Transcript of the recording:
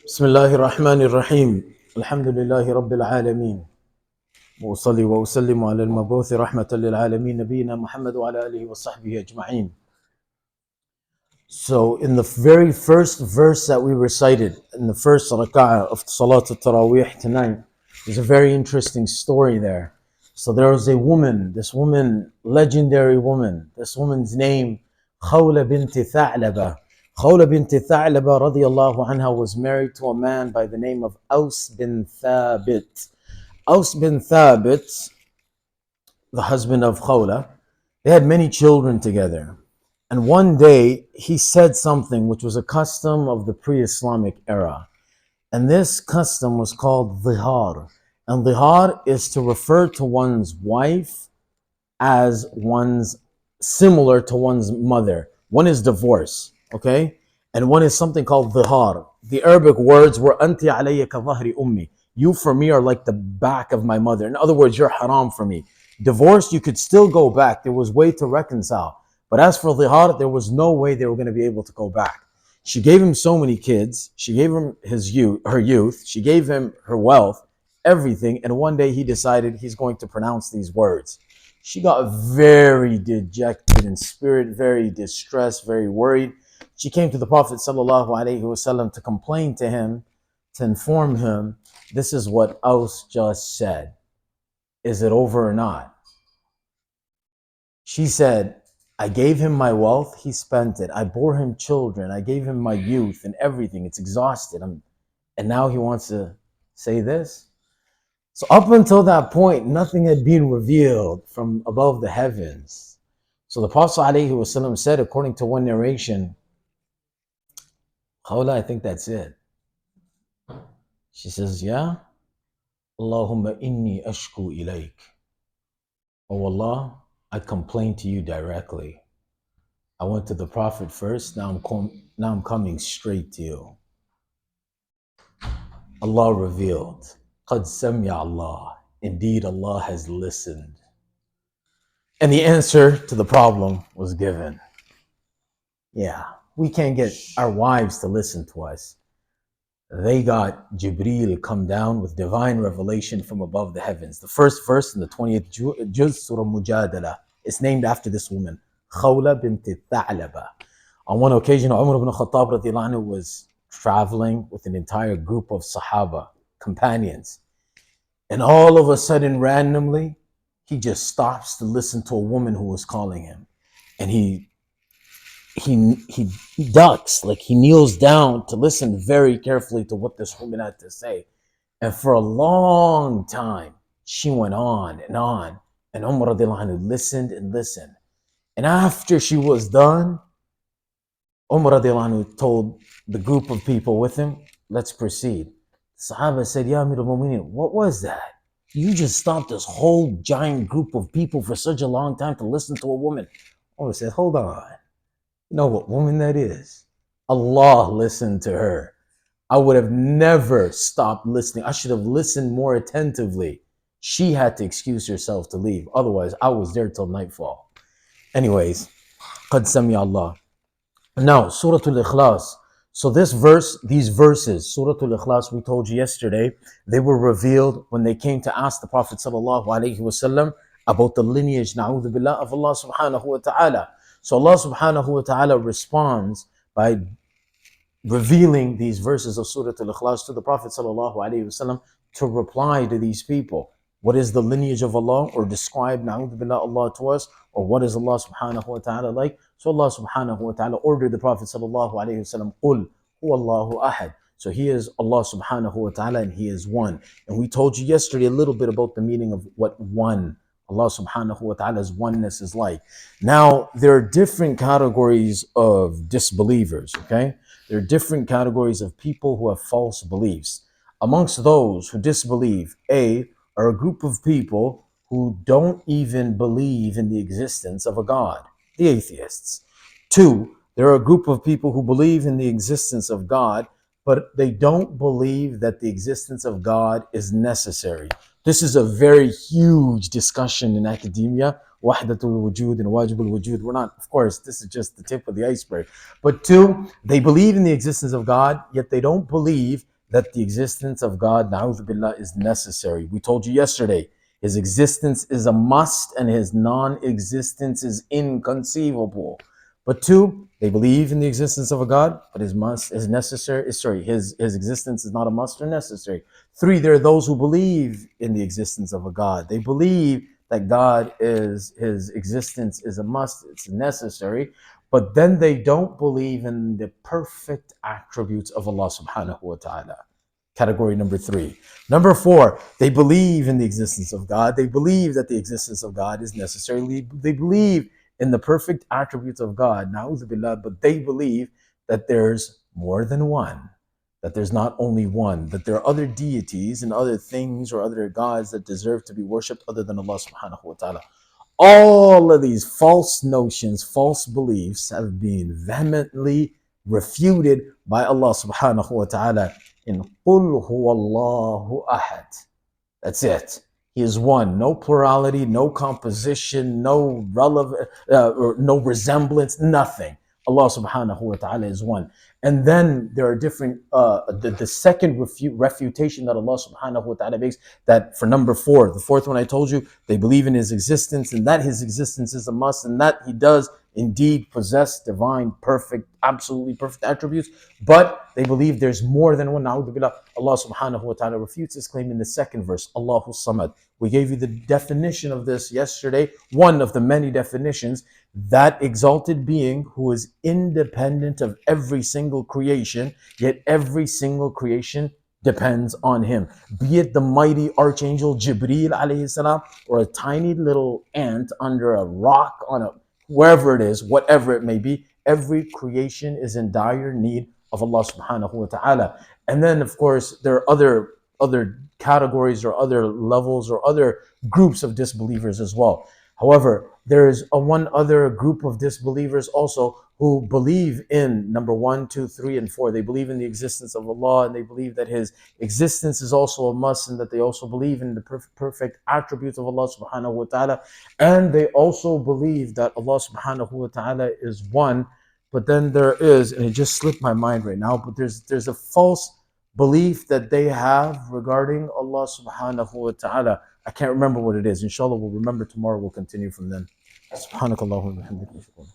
بسم الله الرحمن الرحيم الحمد لله رب العالمين وأصلي وأسلم على المبعوث رحمة للعالمين نبينا محمد وعلى آله وصحبه أجمعين. So in the very first verse that we recited in the first rak'ah of Salat al-Taraweeh tonight, there's a very interesting story there. So there was a woman, this woman, legendary woman, this woman's name Khawla binti Tha'laba. Khawla binti Tha'laba radiyallahu anha was married to a man by the name of Aus bin Thabit. Aus bin Thabit, the husband of Khawla, they had many children together. And one day he said something which was a custom of the pre-Islamic era. And this custom was called dhihar. And dhihar is to refer to one's wife as one's similar to one's mother. One is divorce, okay? And one is something called dhihar. The Arabic words were anti alayya ka dhahri ummi. You for me are like the back of my mother. In other words, you're haram for me. Divorce, you could still go back. There was way to reconcile. But as for dhihar, there was no way they were going to be able to go back. She gave him so many kids. She gave him her youth. She gave him her wealth, everything. And one day he decided he's going to pronounce these words. She got very dejected in spirit, very distressed, very worried. She came to the Prophet ﷺ to complain to him, to inform him, this is what Aus just said. Is it over or not? She said, I gave him my wealth, he spent it. I bore him children, I gave him my youth and everything. It's exhausted. And now he wants to say this? So up until that point, nothing had been revealed from above the heavens. So the Prophet ﷺ said, according to one narration, Khawla, I think that's it. She says, yeah. Allahumma inni ashku ilayk. Oh Allah, I complain to you directly. I went to the Prophet first, now I'm coming straight to you. Allah revealed, Qad samya Allah. Indeed, Allah has listened. And the answer to the problem was given. Yeah, we can't get our wives to listen to us. They got Jibreel come down with divine revelation from above the heavens. The first verse in the 20th Juz, Surah Mujadala, is named after this woman, Khawla binti Tha'laba. On one occasion, Umar ibn Khattab radiallahu anhu was traveling with an entire group of Sahaba, companions. And all of a sudden, randomly, he just stops to listen to a woman who was calling him. And he ducks, like he kneels down to listen very carefully to what this woman had to say. And for a long time, she went on. And Umar radiallahu anhu listened and listened. And after she was done, Umar radiallahu anhu told the group of people with him, let's proceed. The Sahaba said, Ya Amir al-Mu'mineen, what was that? You just stopped this whole giant group of people for such a long time to listen to a woman. Umar said, hold on. You know what woman that is? Allah listened to her. I would have never stopped listening. I should have listened more attentively. She had to excuse herself to leave. Otherwise, I was there till nightfall. Anyways, Qad Sami Allah. Now, Surah Al-Ikhlas. So these verses, Surah Al-Ikhlas, we told you yesterday, they were revealed when they came to ask the Prophet ﷺ about the lineage, na'udhu billah, of Allah subhanahu wa ta'ala. So Allah subhanahu wa ta'ala responds by revealing these verses of Surah Al-Ikhlas to the Prophet ﷺ to reply to these people. What is the lineage of Allah, or describe na'udhu billah Allah to us, or what is Allah subhanahu wa ta'ala like? So Allah subhanahu wa ta'ala ordered the Prophet ﷺ, Qul huwallahu ahad. So he is Allah subhanahu wa ta'ala and he is one. And we told you yesterday a little bit about the meaning of what one, Allah subhanahu wa ta'ala's oneness is like. Now, there are different categories of disbelievers, okay? There are different categories of people who have false beliefs. Amongst those who disbelieve, are a group of people who don't even believe in the existence of a God, the atheists. 2, there are a group of people who believe in the existence of God, but they don't believe that the existence of God is necessary. This is a very huge discussion in academia. Wahdatul wujud and wajibul wujud. We're not, of course, this is just the tip of the iceberg. But 2, they believe in the existence of God, yet they don't believe that the existence of God, na'udhu billah, is necessary. We told you yesterday, his existence is a must and his non-existence is inconceivable. But two, they believe in the existence of a God, but his must is necessary. His existence is not a must or necessary. Three, there are those who believe in the existence of a God. They believe that God is, his existence is a must, it's necessary, but then they don't believe in the perfect attributes of Allah subhanahu wa ta'ala. Category number three. Number four, they believe in the existence of God. They believe that the existence of God is necessary. They believe in the perfect attributes of God, na'udhu billah, but they believe that there's more than one, that there's not only one, that there are other deities and other things or other gods that deserve to be worshipped other than Allah subhanahu wa ta'ala. All of these false notions, false beliefs have been vehemently refuted by Allah subhanahu wa ta'ala in Qul huwallahu ahad. That's it. He is one. No plurality, no composition, no relevant, or no resemblance, nothing. Allah subhanahu wa ta'ala is one. And then there are different, the second refutation that Allah subhanahu wa ta'ala makes, that for number four, the fourth one I told you, they believe in his existence and that his existence is a must and that he does indeed possess divine, perfect, absolutely perfect attributes, but they believe there's more than one. Na'udhu billah. Allah subhanahu wa ta'ala refutes this claim in the second verse, Allahu Samad. We gave you the definition of this yesterday, one of the many definitions, that exalted being who is independent of every single creation, yet every single creation depends on him. Be it the mighty archangel Jibreel alayhi salam, or a tiny little ant under a rock on a wherever it is, whatever it may be, every creation is in dire need of Allah subhanahu wa ta'ala. And then, of course, there are other categories or other levels or other groups of disbelievers as well. However, there's one other group of disbelievers also who believe in number 1, 2, 3, and 4. They believe in the existence of Allah and they believe that his existence is also a must and that they also believe in the perfect attributes of Allah subhanahu wa ta'ala. And they also believe that Allah subhanahu wa ta'ala is one. But then there is, and it just slipped my mind right now, but there's a false belief that they have regarding Allah subhanahu wa ta'ala. I can't remember what it is. Inshallah, we'll remember tomorrow. We'll continue from then. Subhanakallah wa bihamdika.